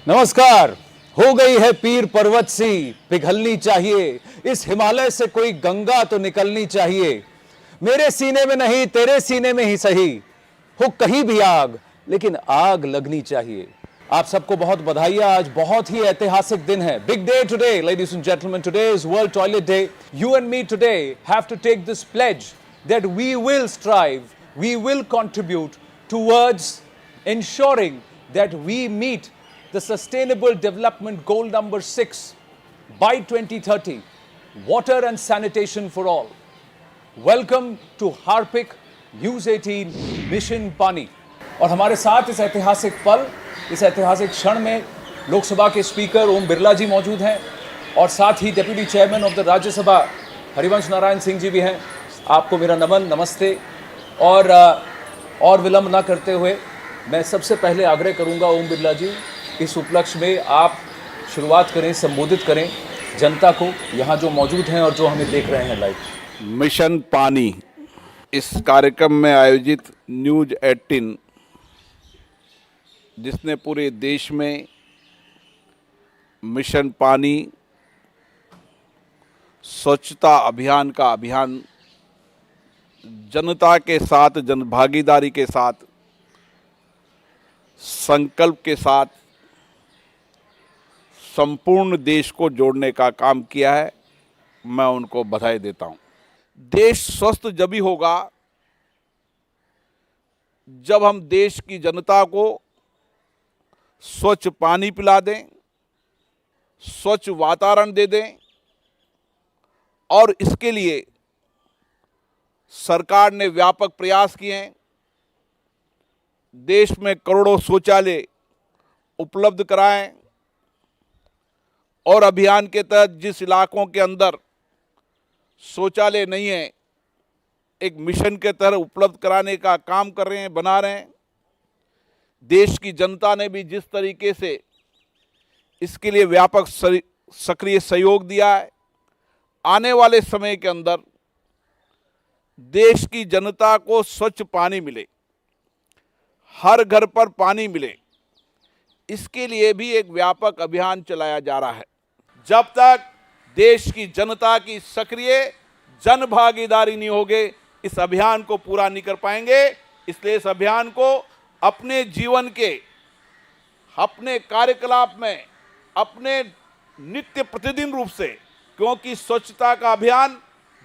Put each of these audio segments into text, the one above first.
नमस्कार। हो गई है पीर पर्वत सी पिघलनी चाहिए, इस हिमालय से कोई गंगा तो निकलनी चाहिए। मेरे सीने में नहीं तेरे सीने में ही सही, हो कहीं भी आग लेकिन आग लगनी चाहिए। आप सबको बहुत बधाई। आज बहुत ही ऐतिहासिक दिन है। Big day today ladies and gentleman. Today is world toilet day. You and me today have to take this pledge that we will strive, we will contribute towards ensuring that we meet the Sustainable Development Goal number 6 by 2030, water and sanitation for all. Welcome to Harpik News 18 Mission Pani. और हमारे साथ इस ऐतिहासिक पल, इस ऐतिहासिक क्षण में लोकसभा के स्पीकर ओम बिरला जी मौजूद हैं और साथ ही deputy chairman of the Rajya Sabha Harivansh Narayan Singh ji भी हैं। आपको मेरा नमन, नमस्ते। और विलंब ना करते हुए मैं सबसे पहले आग्रह करूंगा ओम बिरला जी, इस उपलक्ष्य में आप शुरुआत करें, संबोधित करें जनता को यहाँ जो मौजूद हैं और जो हमें देख रहे हैं लाइव। मिशन पानी इस कार्यक्रम में आयोजित न्यूज 18 जिसने पूरे देश में मिशन पानी स्वच्छता अभियान का अभियान जनता के साथ, जनभागीदारी के साथ, संकल्प के साथ संपूर्ण देश को जोड़ने का काम किया है। मैं उनको बधाई देता हूं। देश स्वस्थ जब ही होगा जब हम देश की जनता को स्वच्छ पानी पिला दें, स्वच्छ वातावरण दे दें और इसके लिए सरकार ने व्यापक प्रयास किए हैं। देश में करोड़ों शौचालय उपलब्ध कराएं और अभियान के तहत जिस इलाकों के अंदर शौचालय नहीं है, एक मिशन के तहत उपलब्ध कराने का काम कर रहे हैं, बना रहे हैं। देश की जनता ने भी जिस तरीके से इसके लिए व्यापक सक्रिय सहयोग दिया है, आने वाले समय के अंदर देश की जनता को स्वच्छ पानी मिले, हर घर पर पानी मिले, इसके लिए भी एक व्यापक अभियान चलाया जा रहा है। जब तक देश की जनता की सक्रिय जन भागीदारी नहीं होगी, इस अभियान को पूरा नहीं कर पाएंगे। इसलिए इस अभियान को अपने जीवन के, अपने कार्यकलाप में, अपने नित्य प्रतिदिन रूप से, क्योंकि स्वच्छता का अभियान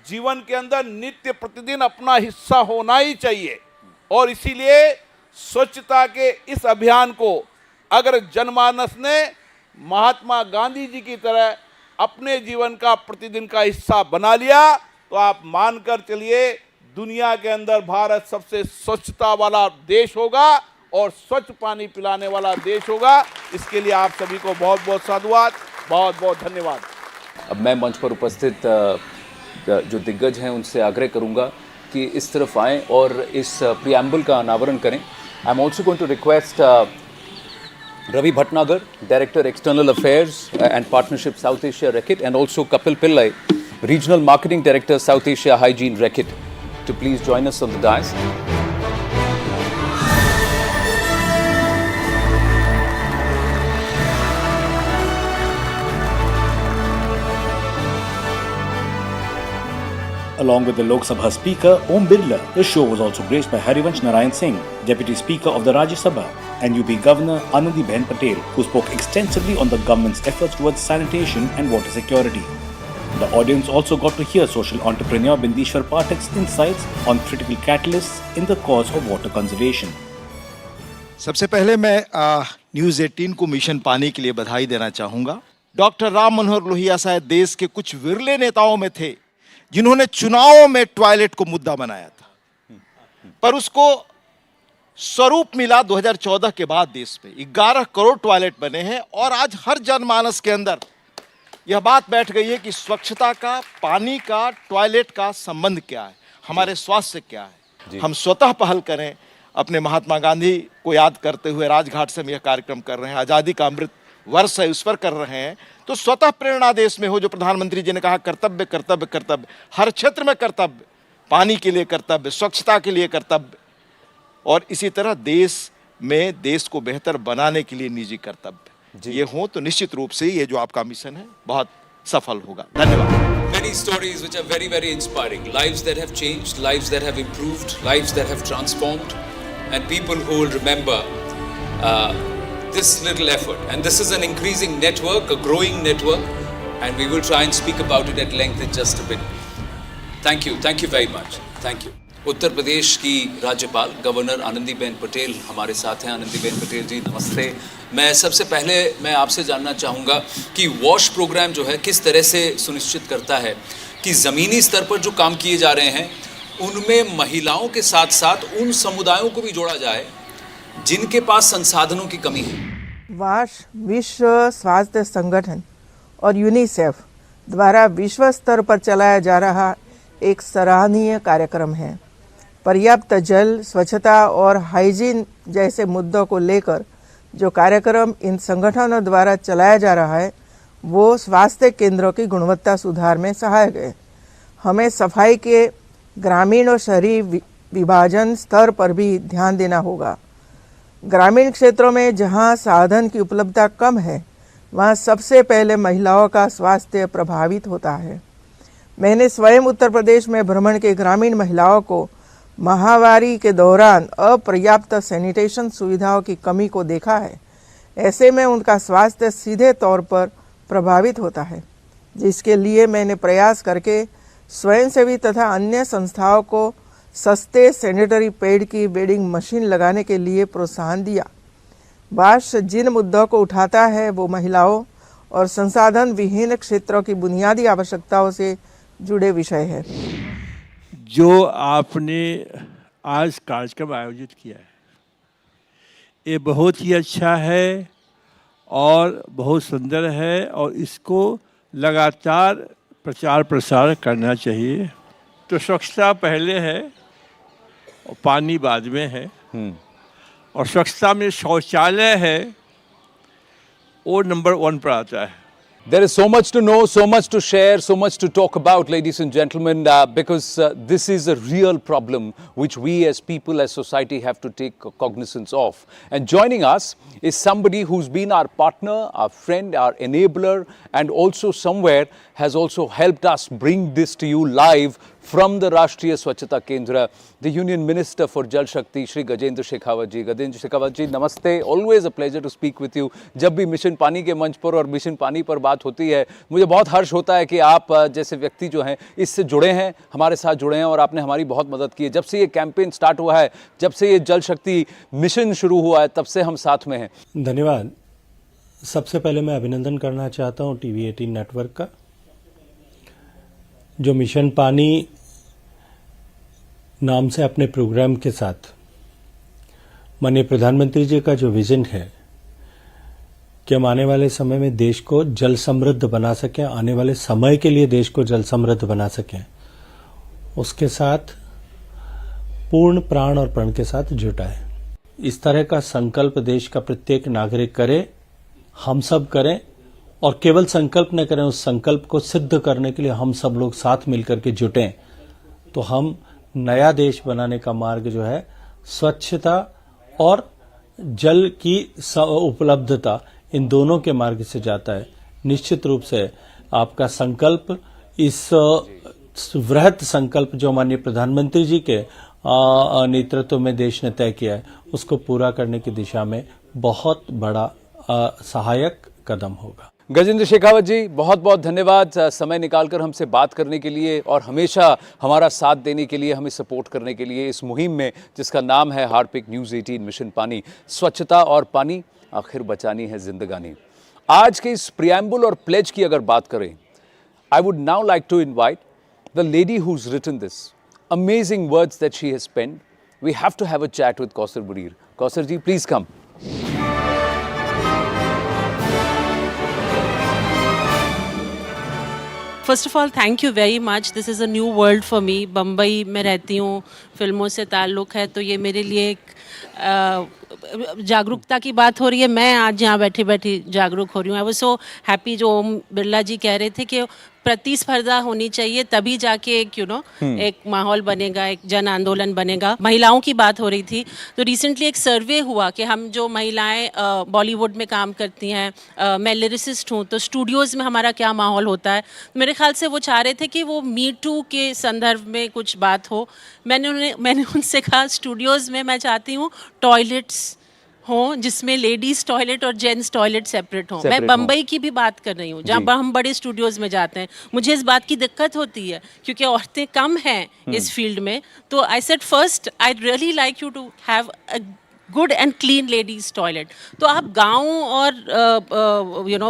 जीवन के अंदर नित्य प्रतिदिन अपना हिस्सा होना ही चाहिए। और इसीलिए स्वच्छता के इस अभियान को अगर जनमानस ने महात्मा गांधी जी की तरह अपने जीवन का प्रतिदिन का हिस्सा बना लिया तो आप मानकर चलिए, दुनिया के अंदर भारत सबसे स्वच्छता वाला देश होगा और स्वच्छ पानी पिलाने वाला देश होगा। इसके लिए आप सभी को बहुत बहुत साधुवाद, बहुत बहुत धन्यवाद। अब मैं मंच पर उपस्थित जो दिग्गज हैं उनसे आग्रह करूंगा कि इस तरफ आएँ और इस प्रियम्बल का अनावरण करें। I am also going to request Ravi Bhatnagar, Director External Affairs and Partnership South Asia Reckitt, and also Kapil Pillai, Regional Marketing Director South Asia Hygiene Reckitt, to please join us on the dais. Along with the Lok Sabha Speaker Om Birla, the show was also graced by Harivansh Narayan Singh, Deputy Speaker of the Rajya Sabha, and UP Governor Anandiben Patel, who spoke extensively on the government's efforts towards sanitation and water security. The audience also got to hear social entrepreneur Bindishwar Pathak's insights on critical catalysts in the cause of water conservation. सबसे पहले मैं news 18 को mission पानी के लिए बधाई देना चाहूँगा। डॉक्टर राम मनोहर लोहिया शायद देश के कुछ विरले नेताओं में थे जिन्होंने चुनावों में टॉयलेट को मुद्दा बनाया था, पर उसको स्वरूप मिला 2014 के बाद। देश में 11 करोड़ टॉयलेट बने हैं और आज हर जनमानस के अंदर यह बात बैठ गई है कि स्वच्छता का, पानी का, टॉयलेट का संबंध क्या है, हमारे स्वास्थ्य से क्या है। हम स्वतः पहल करें। अपने महात्मा गांधी को याद करते हुए राजघाट से हम यह कार्यक्रम कर रहे हैं, आज़ादी का अमृत वर्ष है उस पर कर रहे हैं। तो स्वतः प्रेरणा देश में हो, जो प्रधानमंत्री जी ने कहा कर्तव्य कर्तव्य कर्तव्य, हर क्षेत्र में कर्तव्य, पानी के लिए कर्तव्य, स्वच्छता के लिए कर्तव्य, और इसी तरह देश में देश को बेहतर बनाने के लिए निजी कर्तव्य। ये हो तो निश्चित रूप से ये जो आपका मिशन है बहुत सफल होगा। धन्यवाद। Many stories which are very, very inspiring. Lives that have changed, lives that have improved, lives that have transformed, and people who will remember this little effort. And this is an increasing network, a growing network, and we will try and speak about it at length in just a bit. Thank you very much. Thank you. Uttar Pradesh की राज्यपाल governor Anandiben Patel हमारे साथ हैं। आनंदीबेन पटेल जी नमस्ते। मैं सबसे पहले मैं आपसे जानना चाहूँगा कि वॉश प्रोग्राम जो है किस तरह से सुनिश्चित करता है कि ज़मीनी स्तर पर जो काम किए जा रहे हैं उनमें महिलाओं के साथ साथ उन समुदायों को भी जोड़ा जाए जिनके पास संसाधनों की कमी है। वॉश विश्व स्वास्थ्य संगठन और यूनिसेफ द्वारा विश्व स्तर पर चलाया जा रहा एक सराहनीय कार्यक्रम है। पर्याप्त जल, स्वच्छता और हाइजीन जैसे मुद्दों को लेकर जो कार्यक्रम इन संगठनों द्वारा चलाया जा रहा है वो स्वास्थ्य केंद्रों की गुणवत्ता सुधार में सहायक है। हमें सफाई के ग्रामीण और शहरी विभाजन स्तर पर भी ध्यान देना होगा। ग्रामीण क्षेत्रों में जहां साधन की उपलब्धता कम है वहां सबसे पहले महिलाओं का स्वास्थ्य प्रभावित होता है। मैंने स्वयं उत्तर प्रदेश में भ्रमण के ग्रामीण महिलाओं को महामारी के दौरान अपर्याप्त सैनिटेशन सुविधाओं की कमी को देखा है। ऐसे में उनका स्वास्थ्य सीधे तौर पर प्रभावित होता है, जिसके लिए मैंने प्रयास करके स्वयंसेवी तथा अन्य संस्थाओं को सस्ते सैनिटरी पैड की वेडिंग मशीन लगाने के लिए प्रोत्साहन दिया। वॉश जिन मुद्दों को उठाता है वो महिलाओं और संसाधन विहीन क्षेत्रों की बुनियादी आवश्यकताओं से जुड़े विषय है। जो आपने आज कार्यक्रम आयोजित किया है ये बहुत ही अच्छा है और बहुत सुंदर है और इसको लगातार प्रचार प्रसार करना चाहिए। तो स्वच्छता पहले है और पानी बाद में है और स्वच्छता में शौचालय है वो नंबर 1 पर आता है। There is so much to know, so much to share, so much to talk about, ladies and gentlemen, because this is a real problem which we as people, as society have to take cognizance of. And joining us is somebody who's been our partner, our friend, our enabler, and also somewhere has also helped us bring this to you live from the Rashtriya Swachhata Kendra, the Union Minister for Jal Shakti, Shri Gajendra Shekhawat ji. Gajendra Shekhawat ji, namaste. Always a pleasure to speak with you. जब भी mission पानी के मंच पर और mission पानी पर बात होती है मुझे बहुत हर्ष होता है कि आप जैसे व्यक्ति जो हैं इससे जुड़े हैं, हमारे साथ जुड़े हैं और आपने हमारी बहुत मदद की है। जब से ये कैंपेन स्टार्ट हुआ है, जब से ये जल शक्ति मिशन शुरू हुआ है, तब से हम साथ में हैं। धन्यवाद। सबसे पहले मैं अभिनंदन करना चाहता हूँ टीवी 18 नेटवर्क का, जो मिशन पानी नाम से अपने प्रोग्राम के साथ माननीय प्रधानमंत्री जी का जो विजन है कि हम आने वाले समय में देश को जल समृद्ध बना सकें, आने वाले समय के लिए देश को जल समृद्ध बना सकें, उसके साथ पूर्ण प्राण और प्रण के साथ जुटा है। इस तरह का संकल्प देश का प्रत्येक नागरिक करे, हम सब करें और केवल संकल्प न करें, उस संकल्प को सिद्ध करने के लिए हम सब लोग साथ मिलकर के जुटें तो हम नया देश बनाने का मार्ग जो है स्वच्छता और जल की उपलब्धता इन दोनों के मार्ग से जाता है। निश्चित रूप से आपका संकल्प, इस वृहत संकल्प जो माननीय प्रधानमंत्री जी के नेतृत्व में देश ने तय किया है, उसको पूरा करने की दिशा में बहुत बड़ा सहायक कदम होगा। गजेंद्र शेखावत जी, बहुत बहुत धन्यवाद समय निकालकर हमसे बात करने के लिए और हमेशा हमारा साथ देने के लिए, हमें सपोर्ट करने के लिए इस मुहिम में जिसका नाम है हार्पिक न्यूज़ 18 मिशन पानी। स्वच्छता और पानी आखिर बचानी है जिंदगानी। आज के इस प्रियम्बल और प्लेज की अगर बात करें, I would now like to invite the lady who is written this amazing words that she has penned. We have to have a chat with Kausar Burir. Kausar ji, please come. First of all thank you very much. This is a new world for me. Bombay में रहती हूँ, फिल्मों से ताल्लुक़ है, तो ये मेरे लिए एक जागरूकता की बात हो रही है। मैं आज यहाँ बैठी बैठी जागरूक हो रही हूँ। आई वाज सो हैप्पी जो ओम बिरला जी कह रहे थे कि प्रतिस्पर्धा होनी चाहिए, तभी जाके एक एक माहौल बनेगा, एक जन आंदोलन बनेगा। महिलाओं की बात हो रही थी, तो रिसेंटली एक सर्वे हुआ कि हम जो महिलाएं बॉलीवुड में काम करती हैं, मैं लिरिसिस्ट हूँ, तो स्टूडियोज़ में हमारा क्या माहौल होता है। मेरे ख्याल से वो चाह रहे थे कि वो मी टू के संदर्भ में कुछ बात हो। मैंने उनसे कहा स्टूडियोज़ में मैं चाहती हूँ टॉयलेट्स हों जिसमें लेडीज टॉयलेट और जेंट्स टॉयलेट सेपरेट हों। मैं बम्बई की भी बात कर रही हूँ, जहाँ हम बड़े स्टूडियोज में जाते हैं। मुझे इस बात की दिक्कत होती है क्योंकि औरतें कम हैं इस फील्ड में। तो I said first I really like you to have a good and clean ladies toilet. तो आप गांव और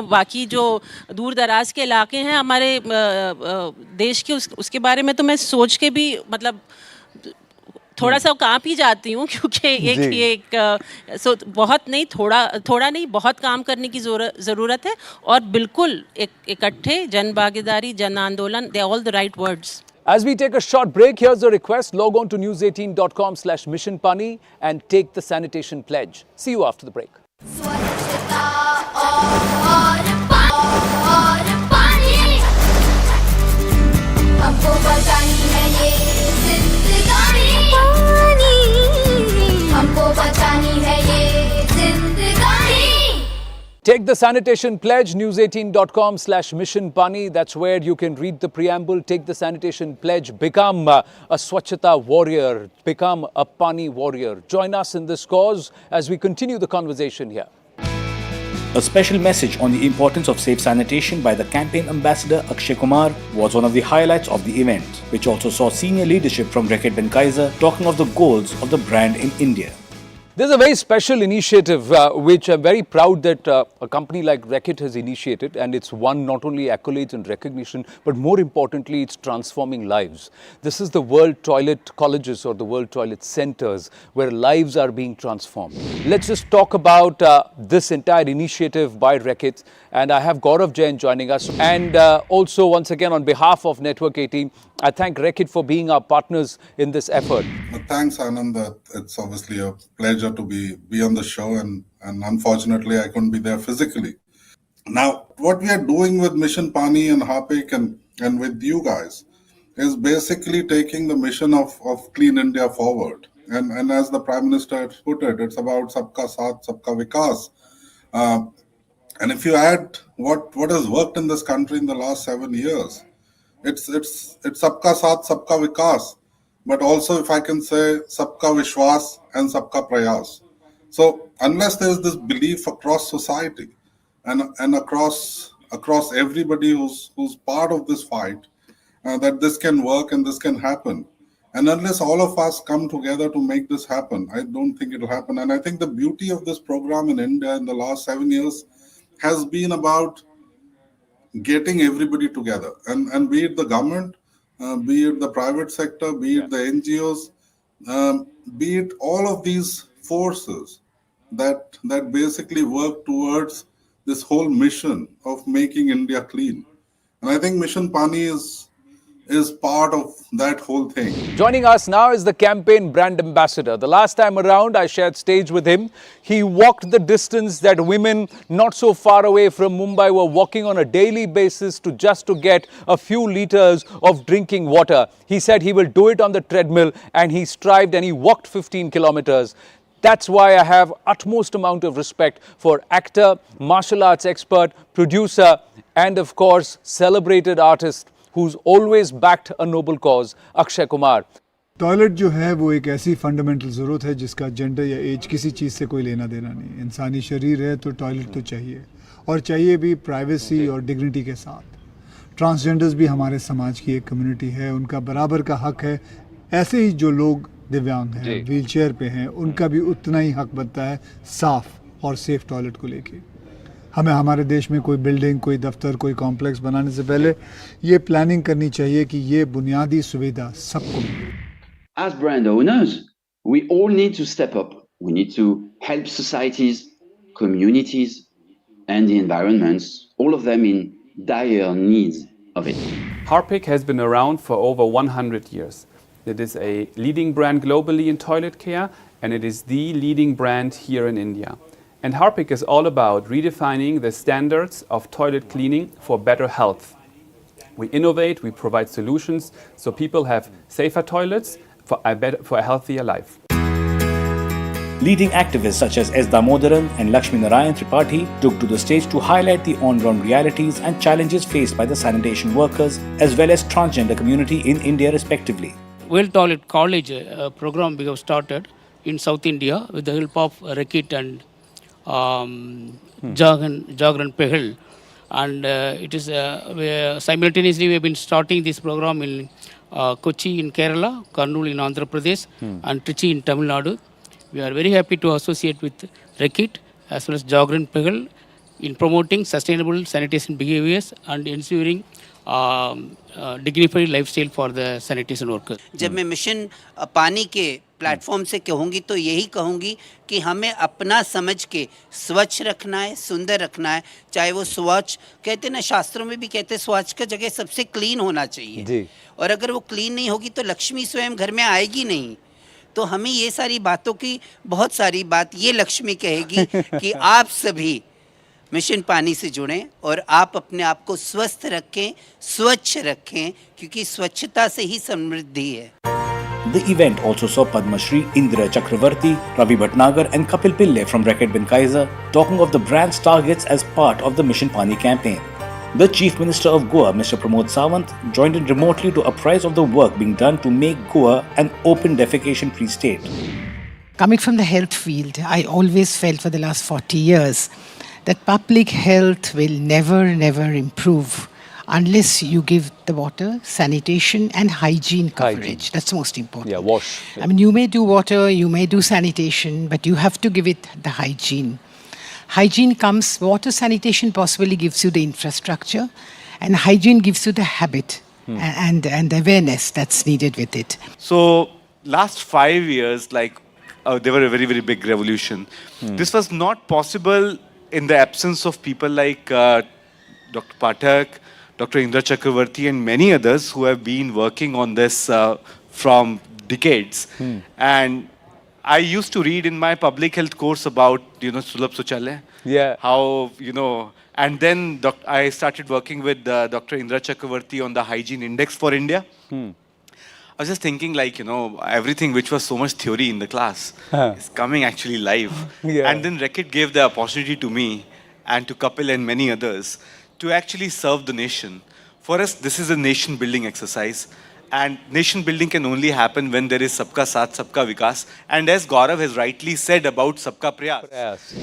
बाकी जो दूर दराज के इलाके हैं हमारे देश के, उसके बारे में तो मैं सोच के भी मतलब थोड़ा सा कांप ही जाती हूँ, क्योंकि सो बहुत नहीं, थोड़ा नहीं, बहुत काम करने की ज़रूरत है। और बिल्कुल एक इकट्ठे जन भागीदारी, जन आंदोलन, they all the right words. As we take a short break, here's a request. Log on to news18.com/Mission Pani and take the sanitation pledge. See you after the break. स्वच्छता और पानी, हमको बचानी है ये जिंदगानी, हमको बचानी है ये जिंदगानी। Take the sanitation pledge, news18.com/Mission Pani. That's where you can read the preamble. Take the sanitation pledge. Become a Swachhata warrior. Become a Pani warrior. Join us in this cause as we continue the conversation here. A special message on the importance of safe sanitation by the campaign ambassador Akshay Kumar was one of the highlights of the event, which also saw senior leadership from Reckitt Benckiser talking of the goals of the brand in India. There's a very special initiative which I'm very proud that a company like Reckitt has initiated, and it's won not only accolades and recognition, but more importantly, it's transforming lives. This is the World Toilet Colleges or the World Toilet Centers where lives are being transformed. Let's just talk about this entire initiative by Reckitt, and I have Gaurav Jain joining us. And also, once again, on behalf of Network 18, I thank Reckitt for being our partners in this effort. Thanks, Anand. It's obviously a pleasure to be on the show, and unfortunately I couldn't be there physically. Now, what we are doing with Mission Pani and Harpic and with you guys is basically taking the mission of Clean India forward. And as the Prime Minister has put it, it's about Sabka Saath, Sabka Vikas. And if you add what has worked in this country in the last 7 years, it's Sabka Saath, Sabka Vikas. But also, if I can say, Sabka Vishwas and Sabka Prayas. So unless there is this belief across society and across everybody who's part of this fight, that this can work and this can happen, and unless all of us come together to make this happen, I don't think it'll happen. And I think the beauty of this program in India in the last 7 years has been about getting everybody together, and be it the government, be it the private sector, be it the NGOs, be it all of these forces that basically work towards this whole mission of making India clean. And I think Mission Pani is part of that whole thing. Joining us now is the campaign brand ambassador. The last time around, I shared stage with him. He walked the distance that women not so far away from Mumbai were walking on a daily basis to get a few liters of drinking water. He said he will do it on the treadmill, and he strived and he walked 15 kilometers. That's why I have utmost amount of respect for actor, martial arts expert, producer, and of course, celebrated artist who's always backed a noble cause, Akshay Kumar. Toilet जो है वो एक ऐसी fundamental ज़रूरत है जिसका gender या as किसी चीज़ से कोई लेना देना नहीं। इंसानी शरीर है तो टॉयलेट तो चाहिए, और चाहिए भी प्राइवेसी और डिग्निटी के साथ। ट्रांसजेंडर्स भी हमारे समाज की एक कम्युनिटी है, उनका बराबर का हक है। ऐसे ही जो लोग दिव्यांग हैं, व्हीलचेयर पे हैं, उनका भी उतना ही हक बनता है साफ़ और सेफ टॉयलेट को लेके। हमें हमारे देश में कोई बिल्डिंग, कोई दफ्तर, कोई कॉम्प्लेक्स बनाने से पहले ये प्लानिंग करनी चाहिए कि ये बुनियादी सुविधा सबको मिले। As brand owners, we all need to step up. We need to help societies, communities, and the environments, all of them in dire needs of it. Harpic has been around for over 100 years. It is a leading brand globally in toilet care, and it is the leading brand here in India. And Harpic is all about redefining the standards of toilet cleaning for better health. We innovate, we provide solutions so people have safer toilets for a healthier life. Leading activists such as S. Damodaran and Lakshmi Narayan Tripathi took to the stage to highlight the on-ground realities and challenges faced by the sanitation workers as well as transgender community in India respectively. World Toilet College program we have started in South India with the help of Rekit and Jagran Pehal. And it is simultaneously we have been starting this program in Kochi in Kerala, Kurnool in Andhra Pradesh and Trichy in Tamil Nadu. We are very happy to associate with Rekit as well as Jagran Pehal in promoting sustainable sanitation behaviors and ensuring dignified lifestyle for the sanitation workers. जब मैं mission पानी के platform से कहूँगी तो यही कहूँगी कि हमें अपना समझ के स्वच्छ रखना है, सुंदर रखना है, चाहे वो स्वच्छ कहते हैं ना, शास्त्रों में भी कहते हैं स्वच्छ का जगह सबसे क्लीन होना चाहिए जी। और अगर वो क्लीन नहीं होगी तो लक्ष्मी स्वयं घर में आएगी नहीं। तो हमें ये सारी बातों की बहुत सारी बात ये लक्ष्मी कहेगी कि आप सभी मिशन पानी से जुड़ें और आप अपने आप को स्वस्थ रखें, स्वच्छ रखें, क्योंकि स्वच्छता से ही समृद्धि है। The event also saw Padma Shri Indra Chakravarti, Ravi Bhatnagar and Kapil Pillai from Reckitt Benckiser talking of the brand's targets as part of the Mission Pani campaign. The Chief Minister of Goa, Mr. Pramod Sawant, joined in remotely to apprise of the work being done to make Goa an open defecation-free state. Coming from the health field, I always felt for the last 40 years that public health will never improve unless you give the water, sanitation and hygiene coverage. That's most important. Yeah, wash. Yeah. I mean, you may do water, you may do sanitation, but you have to give it the hygiene. Hygiene comes, water sanitation possibly gives you the infrastructure, and hygiene gives you the habit and the awareness that's needed with it. So, last 5 years, they were a very, very big revolution. This was not possible in the absence of people like Dr. Pathak, Dr. Indra Chakravarti and many others who have been working on this from decades. And I used to read in my public health course about, Sulabh Shauchalaya. Yeah. How, and then I started working with Dr. Indra Chakravarti on the hygiene index for India. I was just thinking everything which was so much theory in the class is coming actually live. Yeah. And then Rekit gave the opportunity to me and to Kapil and many others to actually serve the nation. For us, this is a nation building exercise. And nation building can only happen when there is Sabka Saath, Sabka Vikas. And as Gaurav has rightly said about Sabka Prayas.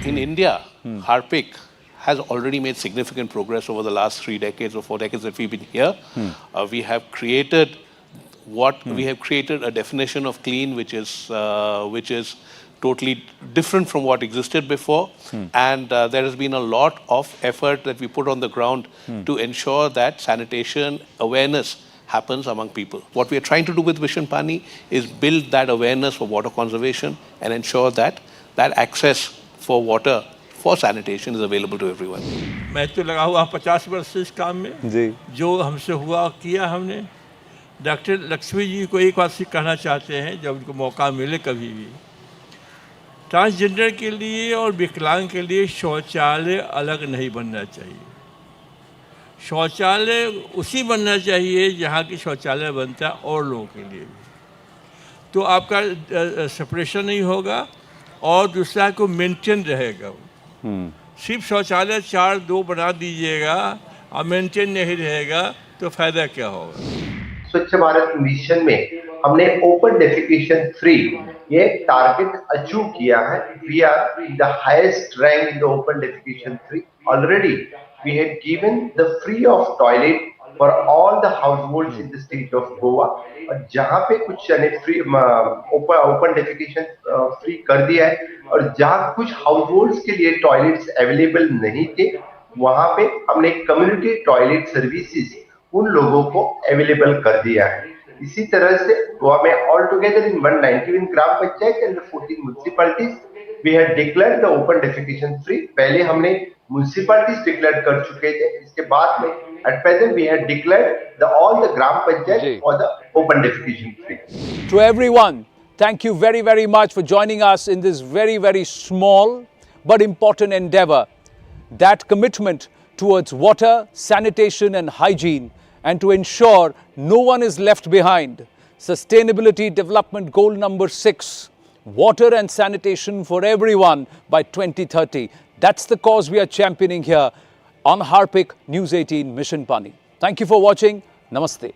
In India, Harpic has already made significant progress over the last 3 decades or 4 decades that we've been here. We have created a definition of clean which is totally different from what existed before. And there has been a lot of effort that we put on the ground to ensure that sanitation awareness happens among people. What we are trying to do with Mission Pani is build that awareness for water conservation and ensure that access for water for sanitation is available to everyone. मैं तो लगा हुआ 50 वर्ष से इस काम में जी। जो हमसे हुआ किया हमने। डॉक्टर लक्ष्मी जी को एक बात कहना चाहते हैं, जब उनको मौका मिले कभी भी, ट्रांसजेंडर के लिए और विकलांग के लिए शौचालय अलग नहीं बनना चाहिए। शौचालय उसी बनना चाहिए जहाँ की शौचालय बनता है और लोगों के लिए भी, तो आपका सेपरेशन नहीं होगा और दूसरा को मेंटेन रहेगा। सिर्फ शौचालय 4-2 बना दीजिएगा और मेंटेन नहीं रहेगा तो फायदा क्या होगा। स्वच्छ भारत मिशन में हमने ओपन डेफिकेशन फ्री ये टारगेट अचीव किया है। We are the highest rank in the open defecation free already. We had given the free of toilet for all the households in the state of Goa. और जहाँ पे कुछ free open defecation free कर दिया है और जहाँ कुछ हाउसहोल्ड्स के लिए टॉयलेट्स अवेलेबल नहीं थे, वहाँ पे हमने कम्युनिटी टॉयलेट सर्विसेज उन लोगों को अवेलेबल कर दिया है। इसी तरह से गोवा में all together in 191 gram panchayat and 14 municipalities we had declared the open defecation free. पहले हमने म्युनिसिपैलिटीज डिक्लेयर कर चुके थे, इसके बाद में at present we had declared all the gram panchayat for the open defecation free. To everyone, thank you very, very much for joining us in this very, very small but important endeavor. That commitment towards water, sanitation and hygiene and to ensure no one is left behind. Sustainability Development Goal number 6, water and sanitation for everyone by 2030. That's the cause we are championing here on Harpic News 18 Mission Pani. Thank you for watching. Namaste.